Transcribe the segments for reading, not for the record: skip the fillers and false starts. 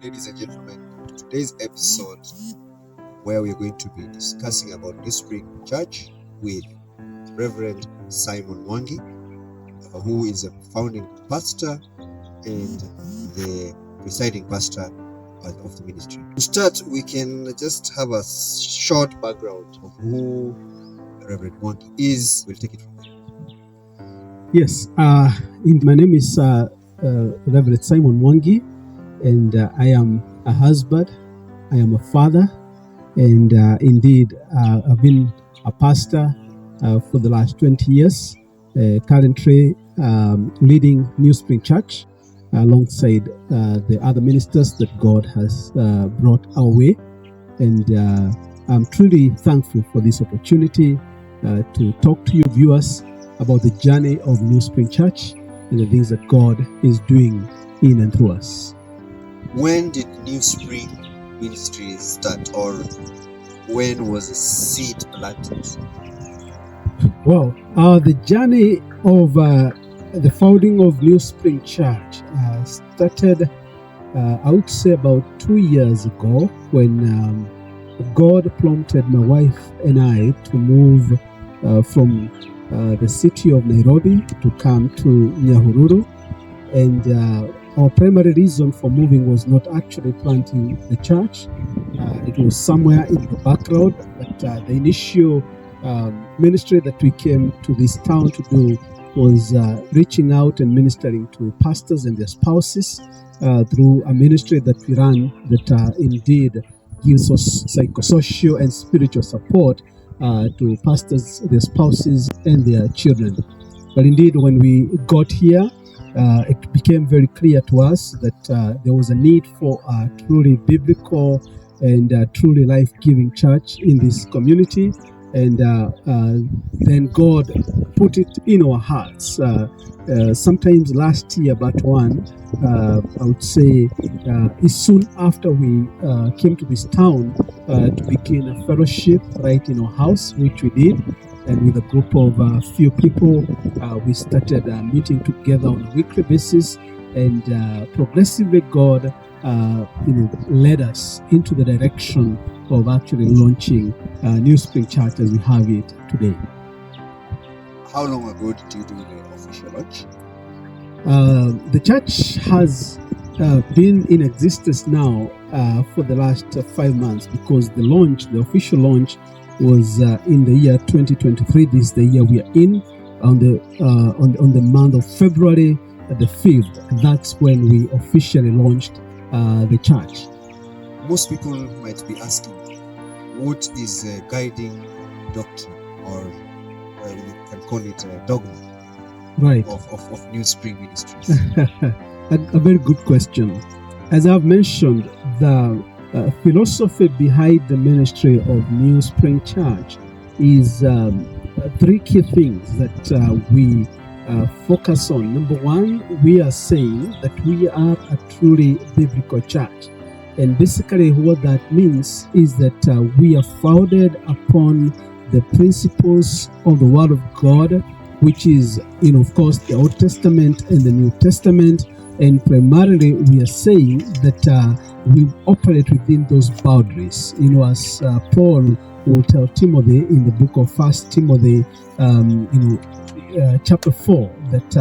Ladies and gentlemen, today's episode where we're going to be discussing about New Spring Church with Reverend Simon Mwangi, who is a founding pastor and the presiding pastor of the ministry. To start, we can just have a short background of who Reverend Mwangi is. We'll take it from there. Yes, my name is Reverend Simon Mwangi, and I am a husband, I am a father, and indeed I've been a pastor for the last 20 years, currently leading New Spring Church alongside the other ministers that God has brought our way. And I'm truly thankful for this opportunity to talk to you viewers about the journey of New Spring Church and the things that God is doing in and through us. When did New Spring Ministry start, or when was the seed planted? Well, the journey of the founding of New Spring Church started, I would say, about 2 years ago when God prompted my wife and I to move from the city of Nairobi to come to Nyahururu. And our primary reason for moving was not actually planting the church. It was somewhere in the background, but the initial ministry that we came to this town to do was reaching out and ministering to pastors and their spouses through a ministry that we run that indeed gives us psychosocial and spiritual support to pastors, their spouses, and their children. But indeed, when we got here, it became very clear to us that there was a need for a truly biblical and truly life-giving church in this community. And then God put it in our hearts. Sometimes last year, but I would say, is soon after we came to this town to begin a fellowship right in our house, which we did. And with a group of few people, we started meeting together on a weekly basis, and progressively God led us into the direction of actually launching New Spring Church as we have it today. How long ago did you do the official launch? The church has been in existence now for the last 5 months, because the official launch was in the year 2023. This is the year we are in, on the month of February the 5th. That's when we officially launched the church. Most people might be asking, what is a guiding doctrine, or you can call it a dogma, right, of New Spring Ministries? A very good question. As I've mentioned, the philosophy behind the ministry of New Spring Church is 3 key things that we focus on. Number one, we are saying that we are a truly biblical church. And basically what that means is that we are founded upon the principles of the Word of God, which is, of course, the Old Testament and the New Testament. And primarily we are saying that we operate within those boundaries. As Paul will tell Timothy in the book of 1 Timothy, chapter 4, that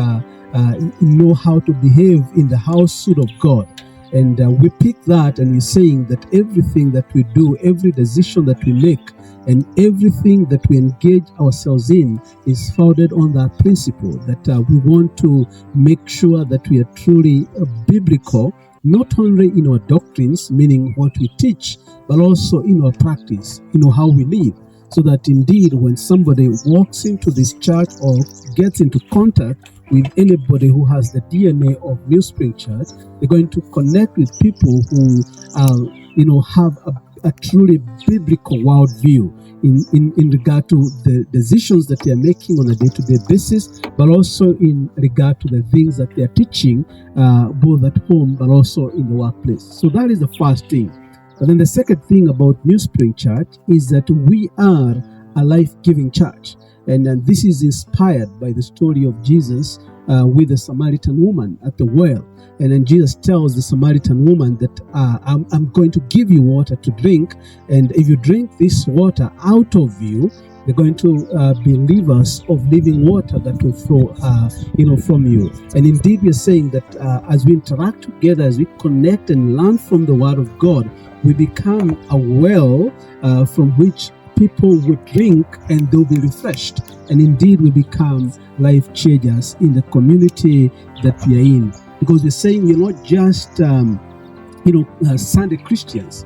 know how to behave in the household of God. And we pick that, and we're saying that everything that we do, every decision that we make, and everything that we engage ourselves in is founded on that principle, that we want to make sure that we are truly biblical, not only in our doctrines, meaning what we teach, but also in our practice, how we live. So that indeed, when somebody walks into this church or gets into contact with anybody who has the DNA of New Spring Church, they're going to connect with people who have a truly biblical worldview in regard to the decisions that they are making on a day-to-day basis, but also in regard to the things that they are teaching, both at home but also in the workplace. So that is the first thing. But then the second thing about New Spring Church is that we are a life-giving church. And this is inspired by the story of Jesus with the Samaritan woman at the well. And then Jesus tells the Samaritan woman that I'm going to give you water to drink. And if you drink this water out of you, they're going to be rivers of living water that will flow, from you. And indeed, we're saying that as we interact together, as we connect and learn from the Word of God, we become a well from which people will drink and they'll be refreshed. And indeed, we become life changers in the community that we are in. Because we're saying we're not just, Sunday Christians.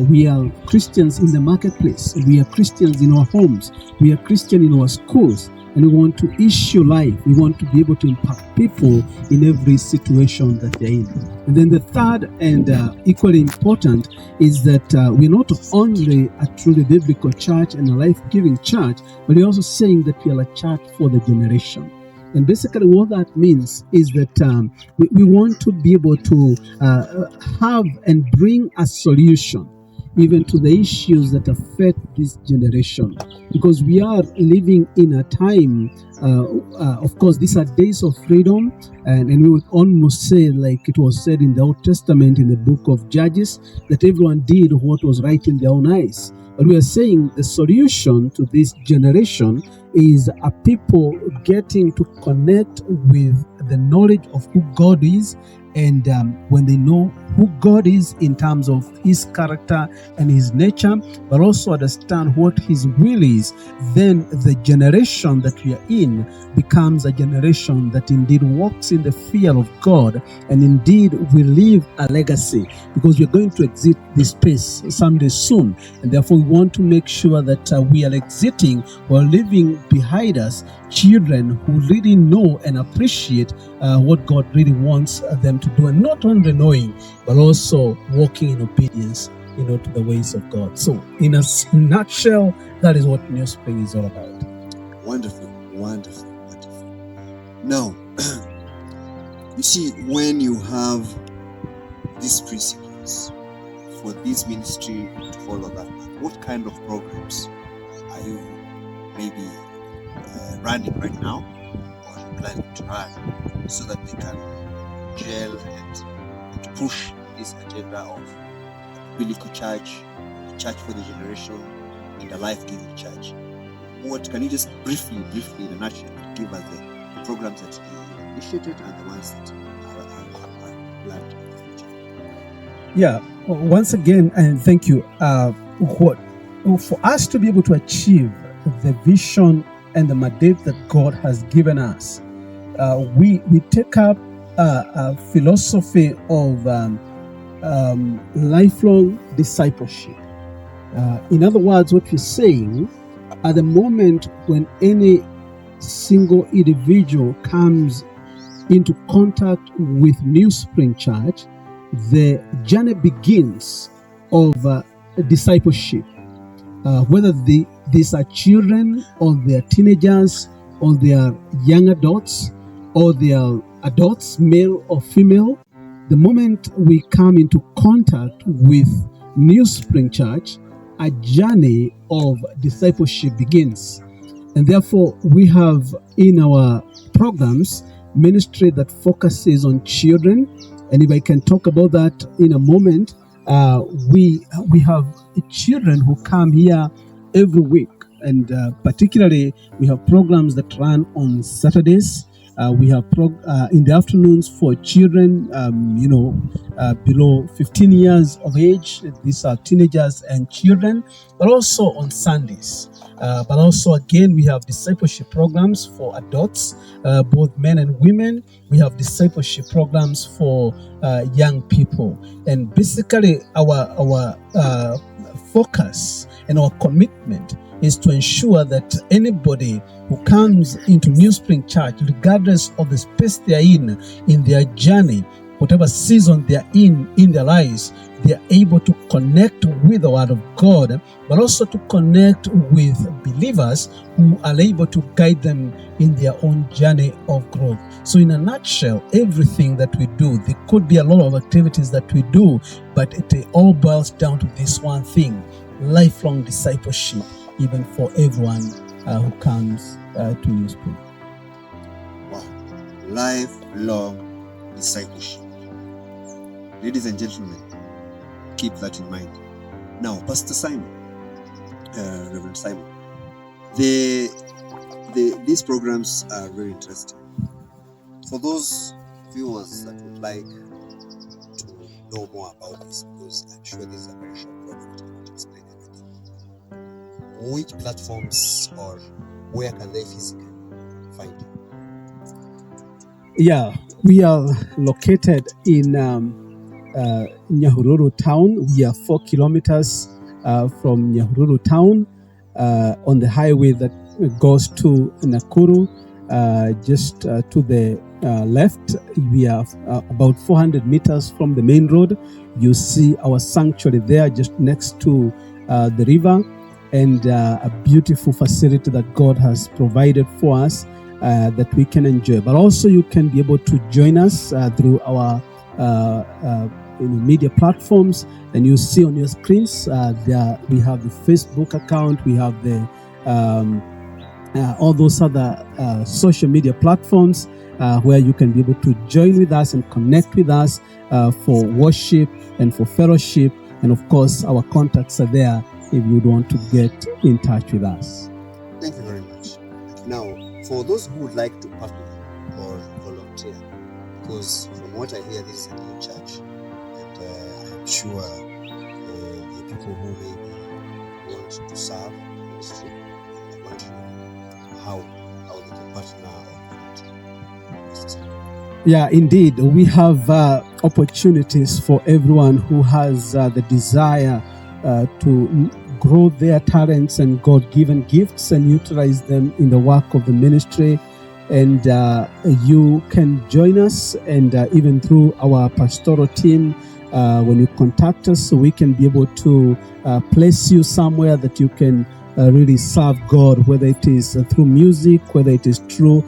We are Christians in the marketplace. We are Christians in our homes. We are Christians in our schools. And we want to issue life. We want to be able to impact people in every situation that they're in. And then the third and equally important is that we're not only a truly biblical church and a life-giving church, but we're also saying that we are a church for the generation. And basically what that means is that we want to be able to have and bring a solution even to the issues that affect this generation. Because we are living in a time, of course, these are days of freedom, and we would almost say, like it was said in the Old Testament in the book of Judges, that everyone did what was right in their own eyes. But we are saying the solution to this generation is a people getting to connect with the knowledge of who God is. And when they know who God is in terms of his character and his nature, but also understand what his will is, then the generation that we are in becomes a generation that indeed walks in the fear of God, and indeed will leave a legacy, because we're going to exit this space someday soon. And therefore we want to make sure that we are exiting or leaving behind us children who really know and appreciate what God really wants them to do, and not only knowing, but also walking in obedience, to the ways of God. So, in a nutshell, that is what New Spring is all about. Wonderful, wonderful, wonderful. Now, you see, when you have these principles for this ministry to follow that path, what kind of programs are you maybe running right now, or planning to run, so that they can gel and push this agenda of biblical church, the church for the generation, and the life-giving church? What can you just briefly in a nutshell, give us the programs that you initiated and the ones that are planned in the future? Yeah, once again, and thank you. For us to be able to achieve the vision and the mandate that God has given us, we take up a philosophy of lifelong discipleship. In other words, what we're saying, at the moment when any single individual comes into contact with New Spring Church, the journey begins of discipleship. Whether these are children, or they are teenagers, or they are young adults, or they are adults, male or female, the moment we come into contact with New Spring Church, a journey of discipleship begins. And therefore, we have in our programs ministry that focuses on children. And if I can talk about that in a moment, we have children who come here every week. And particularly, we have programs that run on Saturdays. We have in the afternoons for children, below 15 years of age. These are teenagers and children, but also on Sundays. But also, again, we have discipleship programs for adults, both men and women. We have discipleship programs for young people. And basically, our focus and our commitment is to ensure that anybody who comes into New Spring Church, regardless of the space they are in their journey, whatever season they are in their lives, they are able to connect with the Word of God, but also to connect with believers who are able to guide them in their own journey of growth. So in a nutshell, everything that we do, there could be a lot of activities that we do, but it all boils down to this one thing: lifelong discipleship. even for everyone who comes to New Spring. Wow. Lifelong discipleship. Ladies and gentlemen, keep that in mind. Now, Pastor Simon, Reverend Simon, these programs are very interesting. For those viewers that would like to know more about this, because I'm sure this is a very short program to not explain everything, which platforms or where can they physically find you? Yeah, we are located in Nyahururu town. We are 4 kilometers from Nyahururu town on the highway that goes to Nakuru. Just to the left, we are about 400 meters from the main road. You see our sanctuary there just next to the river, and a beautiful facility that God has provided for us that we can enjoy. But also you can be able to join us through our media platforms, and you see on your screens there we have the Facebook account, we have the all those other social media platforms where you can be able to join with us and connect with us for worship and for fellowship. And of course, our contacts are there if you want to get in touch with us. Thank you very much. Now, for those who would like to partner or volunteer, because from what I hear, this is a new church, and I'm sure the people who maybe want to serve the ministry, I want to know how they can partner or volunteer. Yeah, indeed. We have opportunities for everyone who has the desire to grow their talents and God-given gifts and utilize them in the work of the ministry. And you can join us, and even through our pastoral team, when you contact us, so we can be able to place you somewhere that you can really serve God, whether it is through music, whether it is through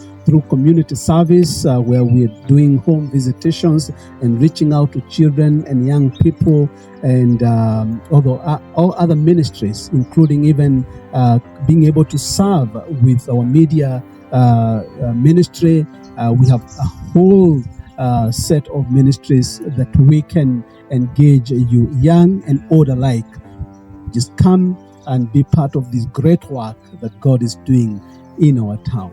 community service, where we're doing home visitations and reaching out to children and young people, and all other ministries, including even being able to serve with our media ministry. We have a whole set of ministries that we can engage you, young and old alike. Just come and be part of this great work that God is doing in our town.